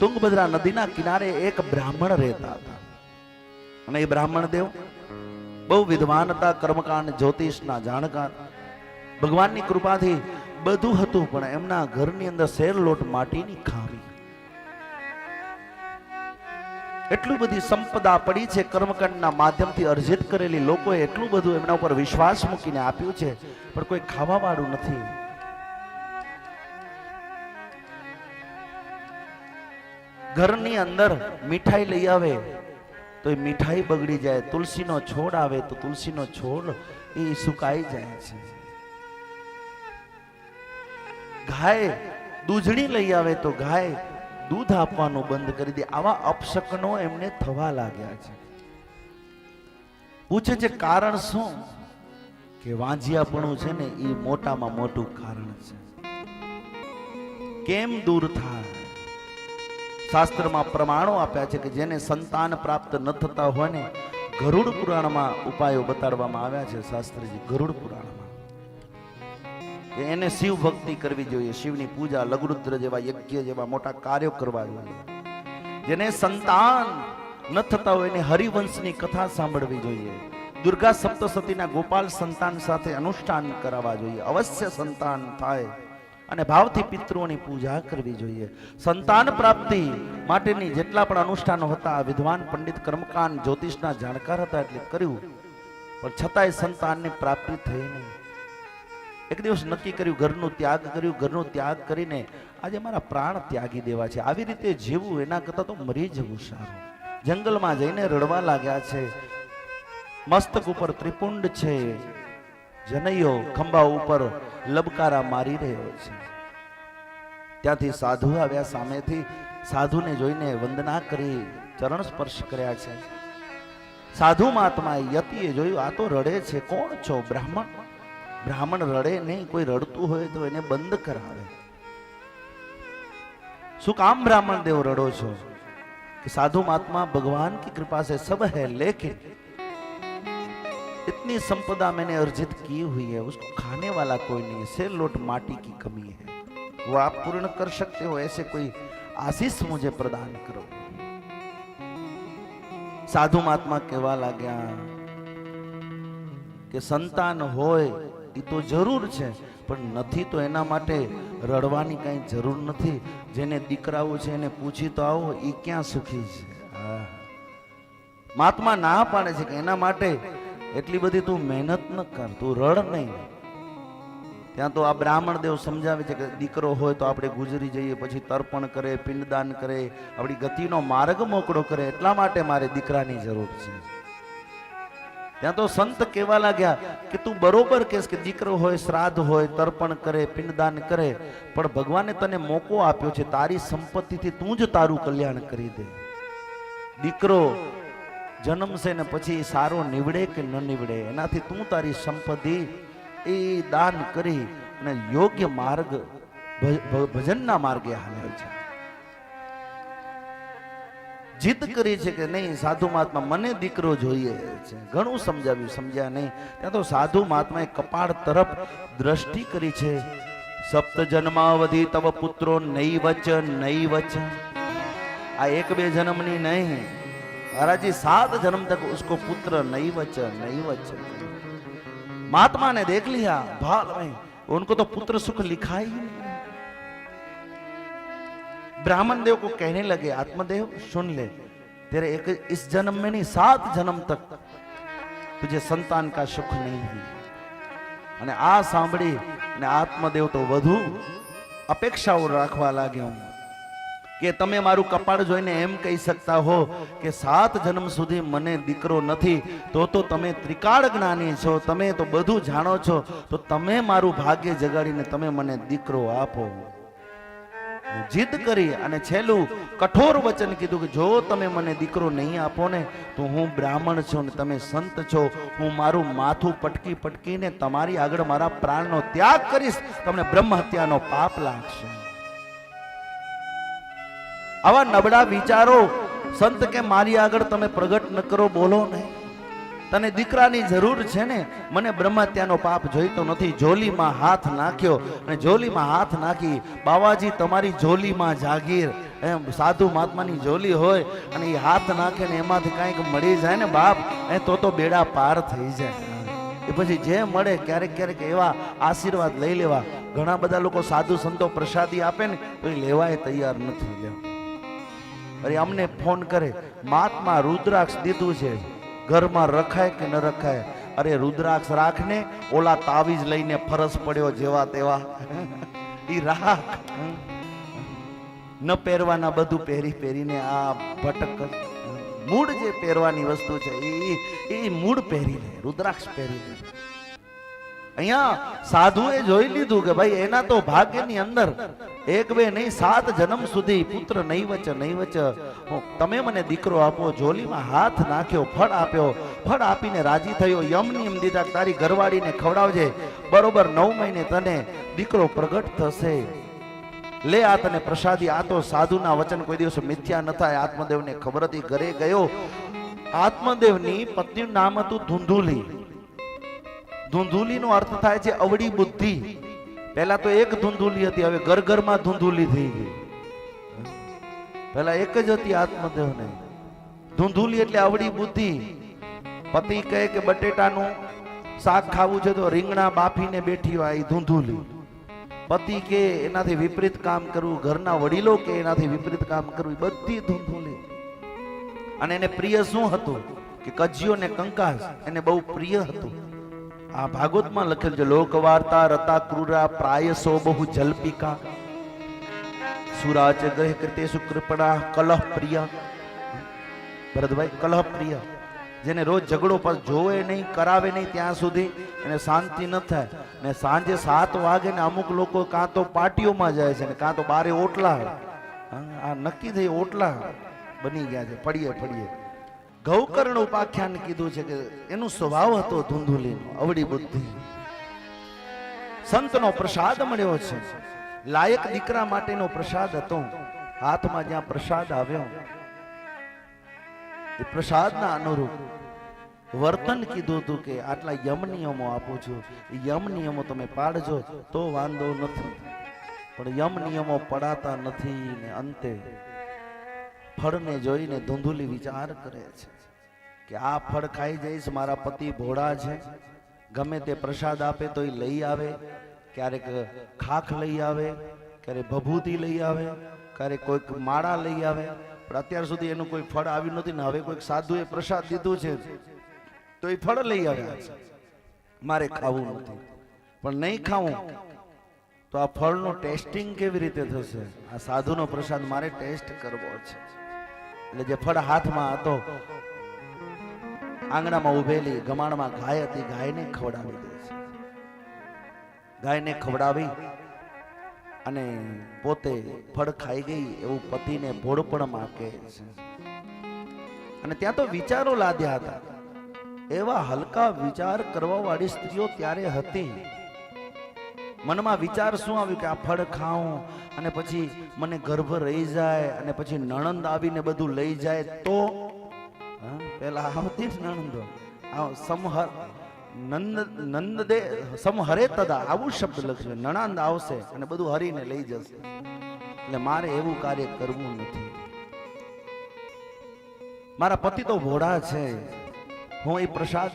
તુંગભદ્રા નદીના કિનારે એક બ્રાહ્મણ રહેતા હતા અને એ બ્રાહ્મણ દેવ બહુ વિદ્વાન હતા, કર્મકાંડ જ્યોતિષના જાણકાર, ભગવાનની કૃપાથી બધું હતું, પણ એમના ઘરની અંદર શેર લોટ માટીની ખામી, એટલી બધી સંપદા પડી છે, કર્મકાંડના માધ્યમથી અર્જિત કરેલી, લોકોએ એટલું બધું એમના ઉપર વિશ્વાસ મૂકીને આપ્યું છે, પણ કોઈ ખાવા વાળું નથી. ઘરની અંદર મીઠાઈ લઈ આવે તો એ મીઠાઈ બગડી જાય, તુલસીનો છોડ આવે તો તુલસીનો છોડ એ સુકાઈ જાય છે, ગાય દૂધણી લઈ આવે તો ગાય દૂધ આપવાનું બંધ કરી દે. આવા અપશકનો એમને થવા લાગ્યા છે. પૂછે છે કારણ શું? કે વાંજિયાપણું છે ને એ મોટામાં મોટું કારણ છે. કેમ દૂર થાય? શાસ્ત્રમાં પ્રમાણો આપ્યા છે કે જેને સંતાન પ્રાપ્ત ન થતા હોય ને, ગરુડ પુરાણમાં ઉપાયો બતાડવામાં આવ્યા છે. શાસ્ત્રજી ગરુડ પુરાણમાં કે એને શિવ ભક્તિ કરવી જોઈએ, શિવની પૂજા, લઘુરુદ્ર જેવા યજ્ઞ જેવા મોટા કાર્યો કરવા જોઈએ. જેને સંતાન ન થતા હોય એને હરિવંશની કથા સાંભળવી જોઈએ, દુર્ગા સપ્તસતીના ગોપાલ સંતાન સાથે અનુષ્ઠાન કરાવવા જોઈએ, અવશ્ય સંતાન થાય, અને ભાવથી પિતૃઓની પૂજા કરવી જોઈએ. સંતાન પ્રાપ્તિ માટેની જેટલા પણ અનુષ્ઠાનો હતા, વિદ્વાન પંડિત કર્મકાંડ જ્યોતિષના જાણકાર હતા એટલે કર્યું, પણ છતાંય સંતાનની પ્રાપ્તિ થઈ નહીં. એક દિવસ નક્કી કર્યું, ઘરનું ત્યાગ કર્યું. ઘરનું ત્યાગ કરીને આજે મારા પ્રાણ ત્યાગી દેવા છે, આવી રીતે જીવવું એના કરતાં તો મરી જવું સારું. જંગલમાં જઈને રડવા લાગ્યા છે. મસ્તક ઉપર ત્રિપુંડ છે, જનૈયો ખંભા ઉપર લબકારા મારી રહ્યો છે. ત્યાંથી સાધુ આવ્યા. સામેથી સાધુને જોઈને વંદના કરી, ચરણ સ્પર્શ કર્યા છે. સાધુ મહાત્માએ યતિએ જોયું, આ તો રડે છે. કોણ છો? બ્રાહ્મણ. બ્રાહ્મણ રડે નહીં, કોઈ રડતું હોય તો એને બંધ કરાવે. શું કામ બ્રાહ્મણ દેવ રડો છો? कि साधु महात्मा भगवान की कृपा से सब है, लेकिन इतनी संपदा मैंने अर्जित की हुई है, उसको खाने वाला कोई नहीं है, सेर लोट माटी की कमी है, वो आप पूर्ण कर सकते हो, ऐसे कोई आशीष मुझे प्रदान करो. साधु महात्मा कहवा लाग्या કે સંતાન હોય એ તો જરૂર છે, પણ નથી તો એના માટે રડવાની કઈ જરૂર નથી. જેને દીકરાઓ છે એને પૂછી તો આવો, એ ક્યાં સુખી છે. મહાત્મા ના પાડે છે કે એના માટે એટલી બધી તું મહેનત ન કર, તું રડ નહીં. ત્યાં તો આ બ્રાહ્મણ દેવ સમજાવે છે કે દીકરો હોય તો આપણે ગુજરી જઈએ, પછી તર્પણ કરે, પિંડદાન કરે, આપણી ગતિનો માર્ગ મોકળો કરે, એટલા માટે મારે દીકરાની જરૂર છે. ત્યાં તો સંત કહેવા લાગ્યા કે તું બરોબર કહેશ કે દીકરો હોય, શ્રાદ્ધ હોય, તર્પણ કરે, પિંડદાન કરે, પણ ભગવાને તને મોકો આપ્યો છે, તારી સંપત્તિથી તું જ તારું કલ્યાણ કરી દે. દીકરો જન્મશે ને પછી સારો નીવડે કે ન નીવડે, એનાથી તું તારી સંપત્તિ એ દાન કરી અને યોગ્ય માર્ગ, ભજનના માર્ગે હાલે છે. જીદ કરી છે કે નહીં સાધુ મહાત્મા મને દીકરો જોઈએ છે. ઘણું સમજાવ્યું, સમજ્યા નહીં. ત્યાં તો સાધુ મહાત્માએ કપાળ તરફ દ્રષ્ટિ કરી છે. સપ્ત જન્માવધિ તવ પુત્રો નૈવચ નૈવચ. આ એક બે જન્મની નહીં महाराजी, 7 जन्म तक उसको पुत्र नैवच नैवच. महात्मा ने देख लिया, भाल में उनको तो पुत्र सुख लिखा ही नहीं. ब्राह्मण देव को कहने लगे, आत्मदेव सुन ले, तेरे एक इस जन्म में नहीं 7 जन्म तक तुझे संतान का सुख नहीं हुई. અને આ સાંભળી અને આત્મદેવ તો વધુ અપેક્ષાઓ રાખવા લાગ્યો કે તમે મારું કપાળ જોઈને એમ કહી શકતા હો કે 7 જન્મ સુધી મને દીકરો નથી, તો તમે ત્રિકાળ જ્ઞાની છો, તમે તો બધું જાણો છો, તો તમે મારું ભાગ્ય જગાડીને તમે મને દીકરો આપો. જીદ કરી અને છેલ્લું કઠોર વચન કીધું કે જો તમે મને દીકરો નહીં આપો ને તો હું બ્રાહ્મણ છું ને તમે સંત છો, હું મારું માથું પટકી પટકીને તમારી આગળ મારા પ્રાણનો ત્યાગ કરીશ, તમને બ્રહ્મ હત્યાનો પાપ લાગશે. આવા નબળા વિચારો સંત કે મારી આગળ તમે પ્રગટ ન કરો, બોલો નહીં. તને દીકરાની જરૂર છે ને, મને બ્રહ્મહત્યાનો પાપ જોઈતો નથી. જોલીમાં હાથ નાખ્યો અને જોલીમાં હાથ નાખી, બાવાજી તમારી જોલીમાં જાગીર એમ સાધુ મહાત્માની જોલી હોય અને એ હાથ નાખે ને એમાંથી કાંઈક મળી જાય ને બાપ, તો બેડા પાર થઈ જાય. એ પછી જે મળે ક્યારેક ક્યારેક એવા આશીર્વાદ લઈ લેવા. ઘણા બધા લોકો સાધુ સંતો પ્રસાદી આપે ને તો એ લેવાય તૈયાર નથી લેવા. અરે અમને ફોન કરે, મહાત્મા રુદ્રાક્ષ દીધું છે, ઘરમાં રખાય કે ન રખાય? અરે રુદ્રાક્ષ રાખને, ઓલા તાવીજ લઈને ફરસ પડ્યો જેવા તેવા ઈ રાખ. ન પહેરવાના બધું પહેરી પહેરીને આ ભટક. મૂળ જે પહેરવાની વસ્તુ છે એ મૂળ પહેરી લે, રુદ્રાક્ષ પહેરી લે. અહીંયા સાધુએ જોઈ લીધું કે ભાઈ એના તો ભાગ્યની અંદર 1 2 નહીં 7 જન્મ સુધી પુત્ર નૈવચ નૈવચ, તમે મને દીકરો આપો. જોલીમાં હાથ નાખ્યો, ફળ આપ્યો, ફળ આપીને રાજી થયો. યમ નિયમ દીધા, તારી ઘરવાળીને ખવડાવજે, બરોબર 9 મહિને તને દીકરો પ્રગટ થશે, લે આ તને પ્રસાદી. આ તો સાધુના વચન કોઈ દિવસ મિથ્યા ન થાય. આત્મદેવને ખબર હતી. ઘરે ગયો. આત્મદેવની પત્નીનું નામ હતું ધુંધુલી. ધુંધુલીનો અર્થ થાય છે અવળી બુદ્ધિ. પહેલા તો એક ધુંધુલી હતી, હવે ઘર ઘરમાં ધુંધુલી થઈ ગઈ. પહેલા એક જ હતી આત્મદેવને. ધુંધુલી એટલે અવળી બુદ્ધિ. પતિ કહે કે બટેટાનું શાક ખાવું છે તો રીંગણા બાફીને બેઠી હોય એ ધુંધુલી. પતિ કે એનાથી વિપરીત કામ કરવું, ઘરના વડીલો કે એનાથી વિપરીત કામ કરવું, બધી ધુંધુલી. અને એને પ્રિય શું હતું કે કજિયો ને કંકાસ એને બહુ પ્રિય હતું. આ ભાગવતમાં લખેલ છે, લોક વાર્તા રતા ક્રૂરા પ્રાયસો બહુ જલ્પિકા સુરાચ ગ્રહ કૃતે શુક્રપડા કલહ પ્રિય. ભરતભાઈ, કલહ પ્રિય જેને રોજ ઝઘડો પર જોવે નહીં, કરાવે નહીં ત્યાં સુધી એને શાંતિ ન થાય. ને સાંજે 7 વાગે ને અમુક લોકો કાં તો પાર્ટીઓમાં જાય છે ને કાં તો બારે ઓટલા. આ નક્કી થઈ ઓટલા બની ગયા છે, ફળીએ ફળીએ. ગૌકર્ણ ઉપાખ્યાન કીધું છે કે એનું સ્વભાવ હતો ધુંધુલીનો, અવળી બુદ્ધિ. સંતનો પ્રસાદ મળ્યો છે, લાયક દીકરા માટેનો પ્રસાદ હતો. હાથમાં જ્યાં પ્રસાદ આવ્યો એ પ્રસાદના અનુરૂપ વર્તન કીધું હતું કે આટલા યમ નિયમો આપું છું, યમ નિયમો તમે પાડજો તો વાંધો નથી. પણ યમ નિયમો પડાતા નથી ને અંતે ફળને જોઈને ધુંધુલી વિચાર કરે છે કે આ ફળ ખાઈ જઈશ, મારા પતિ ભોળા છે, ગમે તે પ્રસાદ આપે તો એ લઈ આવે. ક્યારેક ખાખ લઈ આવે, ક્યારેક ભભૂતિ લઈ આવે, ક્યારેક કોઈક માળા લઈ આવે. પણ અત્યાર સુધી એનું કોઈ ફળ આવ્યું નથી ને હવે કોઈક સાધુએ પ્રસાદ દીધું છે તો એ ફળ લઈ આવ્યા છે. મારે ખાવું નથી, પણ નહીં ખાવું તો આ ફળનો ટેસ્ટિંગ કેવી રીતે થશે? આ સાધુનો પ્રસાદ મારે ટેસ્ટ કરવો છે. એટલે જે ફળ હાથમાં હતો, આંગણામાં ઉભેલી ગમાણમાં ગાય હતી, ગાયને ખવડાવી દે છે. ગાયને ખવડાવી અને પોતે ફળ ખાઈ ગઈ એવું પતિને ભોળપણમાં કહે છે. અને ત્યાં તો વિચારો લાદ્યા હતા. એવા હલકા વિચાર કરવા વાળી સ્ત્રીઓ ત્યારે હતી. મનમાં વિચાર શું આવ્યું કે આ ફળ ખાઉં અને પછી મને ગર્ભ રહી જાય અને પછી નણંદ આવીને બધું લઈ જાય તો? પેલા આવતી નણંદો સમહર નંદદે સમહરે તદા આવું શબ્દ લખશે. નણંદ આવશે અને બધું હરીને લઈ જશે. એટલે મારે એવું કાર્ય કરવું નથી. મારા પતિ તો ભોળા છે, હું એ પ્રસાદ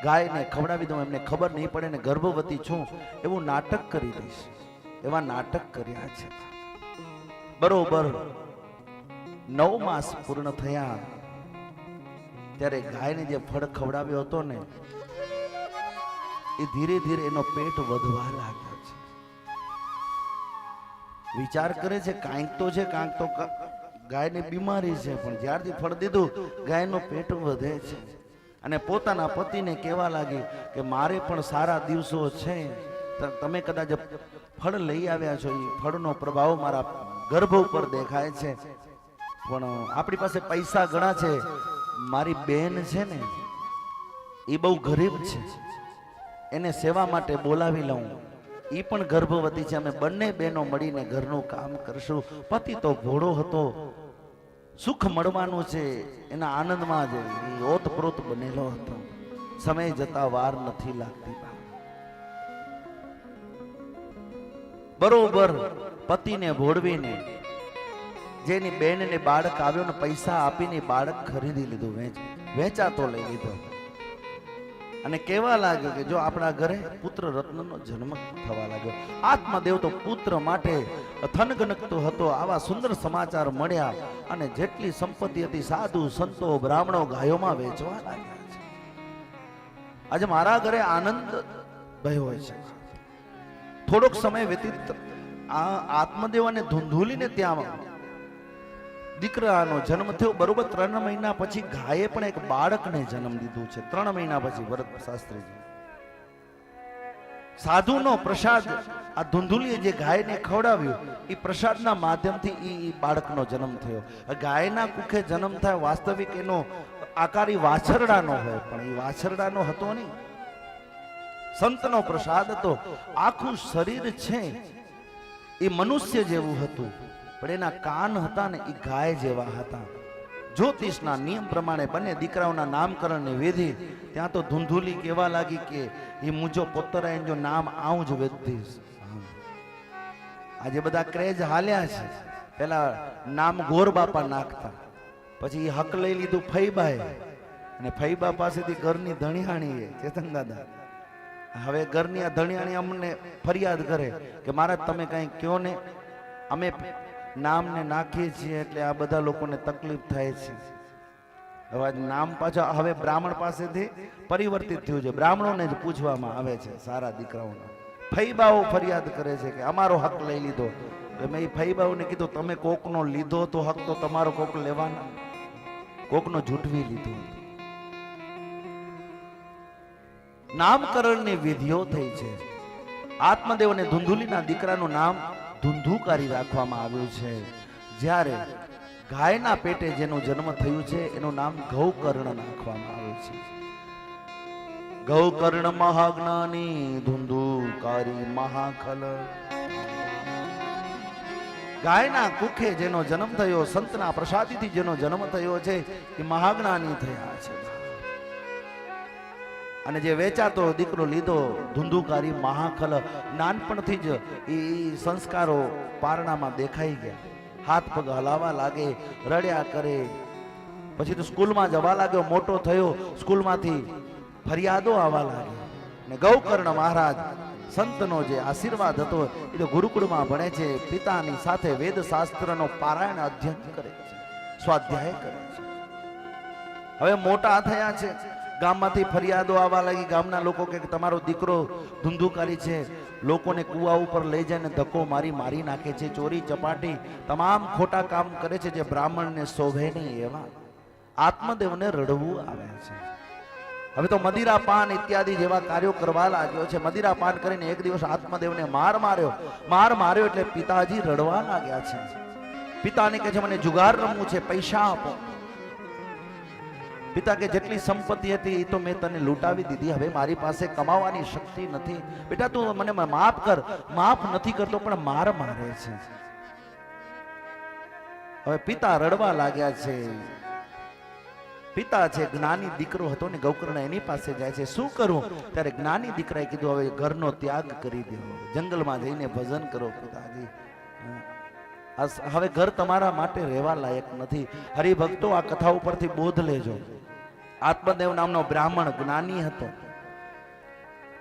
ગાયને ખવડાવી દઉં, એમને ખબર નહીં પડે ને ગર્ભવતી છું એવું નાટક કરી દઈશ. એવા નાટક કર્યા છે. બરોબર 9 માસ પૂર્ણ થયા ત્યારે ગાયને જે ફળ ખવડાવ્યો હતો ને એ ધીરે ધીરે એનો પેટ વધવા લાગ્યો છે. વિચાર કરે છે કાંઈક તો છે, કાંઈક તો ગાયને બીમારી છે. પણ જ્યારથી ફળ દીધું ગાયનો પેટ વધે છે. અને પોતાના પતિને કહેવા લાગી કે મારે પણ સારા દિવસો છે, તમે કદાચ ફળ લઈ આવ્યા છો, એ ફળનો પ્રભાવ મારા ગર્ભ ઉપર દેખાય છે, પણ આપણી પાસે પૈસા ઘણા છે. મારી બેન છે ને એ બહુ ગરીબ છે, એને સેવા માટે બોલાવી લઉં, એ પણ ગર્ભવતી છે, અમે બંને બહેનો મળીને ઘરનું કામ કરશું. પતિ તો ભોળો હતો, સુખ મળવાનું છે એના આનંદમાં જ ઓતપ્રોત બનેલો હતો. સમય જતા વાર નથી લાગતી. બરોબર પતિને ભોળવીને જેની બેન ને બાળક આવ્યો ને પૈસા આપીને બાળક ખરીદી લીધું, વેચાતો લઈ લીધો અને કહેવા લાગ્યો કે જો આપણા ઘરે પુત્ર રત્નનો જન્મ થવા લાગ્યો. આત્મદેવ તો પુત્ર માટે થનગનકતો હતો. આવા સુંદર સમાચાર મળ્યા અને જેટલી સંપત્તિ હતી સાધુ સંતો બ્રાહ્મણો ગાયોમાં વેચવા લાગ્યા છે. આજે મારા ઘરે આનંદ ભયો હોય છે. થોડોક સમય વ્યતીત આ આત્મદેવ અને ધુંધુલીને ત્યાં દીકરાનો જન્મ થયો. બરોબર 3 મહિના પછી ગાયે પણ એક બાળકને જન્મ દીધું છે. 3 મહિના પછી ભરત શાસ્ત્રીજી સાધુનો પ્રસાદ આ ધુંધુલીએ જે ગાયને ખવડાવ્યું એ પ્રસાદના માધ્યમથી એ બાળકનો જન્મ થયો. ગાયના કુખે જન્મ થાય વાસ્તવિક એનો આકાર વાછરડાનો હોય પણ એ વાછરડાનો હતો નહીં, સંતનો પ્રસાદ હતો. આખું શરીર છે એ મનુષ્ય જેવું હતું પણ એના કાન હતા ને એ ગાય જેવા હતા. જ્યોતિષના નિયમ પ્રમાણે બંને દીકરાઓના નામકરણની વિધિ. ત્યાં તો ધુંધુલી કહેવા લાગી કે એ મુજો પુત્ર જો નામ આવું જ વેદીશ. આજે બધા ક્રેઝ હાલ્યા છે. પેલા નામ ગોર બાપા નાખતા, પછી એ હક લઈ લીધું ફઈબાએ અને ફઈબા પાસેથી ઘરની ધણિયાણી ચેતન દાદા હવે ઘરની આ ધણિયાણી અમને ફરિયાદ કરે કે મહારાજ તમે કઈ કયો ને, અમે નામને નાખીએ છીએ એટલે આ બધા લોકોને તકલીફ થાય છે. હવે નામ પાછા હવે બ્રાહ્મણ પાસેથી પરિવર્તિત થયું છે. બ્રાહ્મણોને જ પૂછવામાં આવે છે સારા દીકરાઓને. ફઈબાઓ ફરિયાદ કરે છે કે અમારો હક લઈ લીધો. મેં ફઈબાઓને કીધું તમે કોકનો લીધો તો હક તો તમારો કોક લેવાના, કોકનો જૂટવી લીધો. નામકરણની વિધિઓ થઈ છે. આત્મદેવ અને ધુંધુલીના દીકરાનું નામ ધુંધુકારી રાખવામાં આવ્યું છે. જ્યારે ગાયના પેટે જેનું જન્મ થયું છે એનું નામ ગૌકર્ણ નાખવામાં આવ્યું છે. ગૌકર્ણ મહાજ્ઞાની ધુંધુકારી મહાખલ. ગાયના કુખે જેનો જન્મ થયો, સંતના પ્રસાદીથી જેનો જન્મ થયો છે એ મહાજ્ઞાની થયા છે. અને જે વેચાતો દીકરો લીધો ધુંધુકારી મહાખલ. નાનપણથી જ એ સંસ્કારો પારણામાં દેખાઈ ગયા. હાથ પગ હલાવા લાગે, રડ્યા કરે. પછી તો સ્કૂલમાં જવા લાગ્યો, મોટો થયો, સ્કૂલમાંથી ફરિયાદો આવવા લાગી. ને ગૌકર્ણ મહારાજ સંતનો જે આશીર્વાદ હતો એ તો ગુરુકુળમાં ભણે છે. પિતાની સાથે વેદ શાસ્ત્રનો પારાયણ અધ્યયન કરે છે, સ્વાધ્યાય કરે છે. હવે મોટા થયા છે, ગામમાંથી ફરિયાદો આવવા લાગી. ગામના લોકો કે તમારો દીકરો ધુંધુકારી છે, લોકોને કુવા ઉપર લઈ જઈને ધક્કો મારી મારી નાખે છે, ચોરી ચપાટી તમામ ખોટા કામ કરે છે જે બ્રાહ્મણને શોભે નહીં એવા. આત્મદેવને રડવું આવે છે. હવે તો મદિરા પાન ઇત્યાદિ જેવા કાર્યો કરવા લાગ્યો છે. મદિરા પાન કરીને એક દિવસ આત્મદેવને માર માર્યો એટલે પિતાજી રડવા લાગ્યા છે. પિતાને કહે છે મને જુગાર રમવું છે, પૈસા આપો. પિતા કે જેટલી સંપત્તિ હતી એ તો મેં તને લૂંટાવી દીધી, હવે મારી પાસે કમાવાની શક્તિ નથી. બેટા તું મને માફ કર. માફ નથી કરતો પણ માર મારે છે. હવે પિતા રડવા લાગ્યા છે. પિતા છે જ્ઞાની દીકરો હતો ને ગૌકર્ણ એની પાસે જાય છે. શું કરું? ત્યારે જ્ઞાની દીકરાએ કીધું હવે ઘરનો ત્યાગ કરી દેવો, જંગલમાં જઈને ભજન કરો. પિતાજી હવે ઘર તમારા માટે રહેવા લાયક નથી. હરિભક્તો આ કથા ઉપરથી બોધ લેજો. આત્મદેવ નામનો બ્રાહ્મણ જ્ઞાની હતો,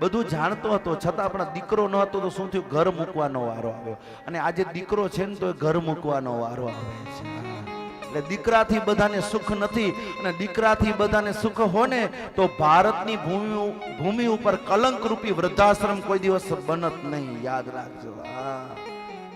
બધું જાણતો હતો, છતાં પણ દીકરો ન હતો તો શું થયું? ઘર મૂકવાનો વારો આવ્યો. અને આજે દીકરો છે ને તો ઘર મૂકવાનો વારો આવે છે. એટલે દીકરાથી બધાને સુખ નથી, અને દીકરાથી બધાને સુખ હોય ને તો ભારતની ભૂમિ ઉપર કલંક રૂપી વૃદ્ધાશ્રમ કોઈ દિવસ બનત નહીં. યાદ રાખજો.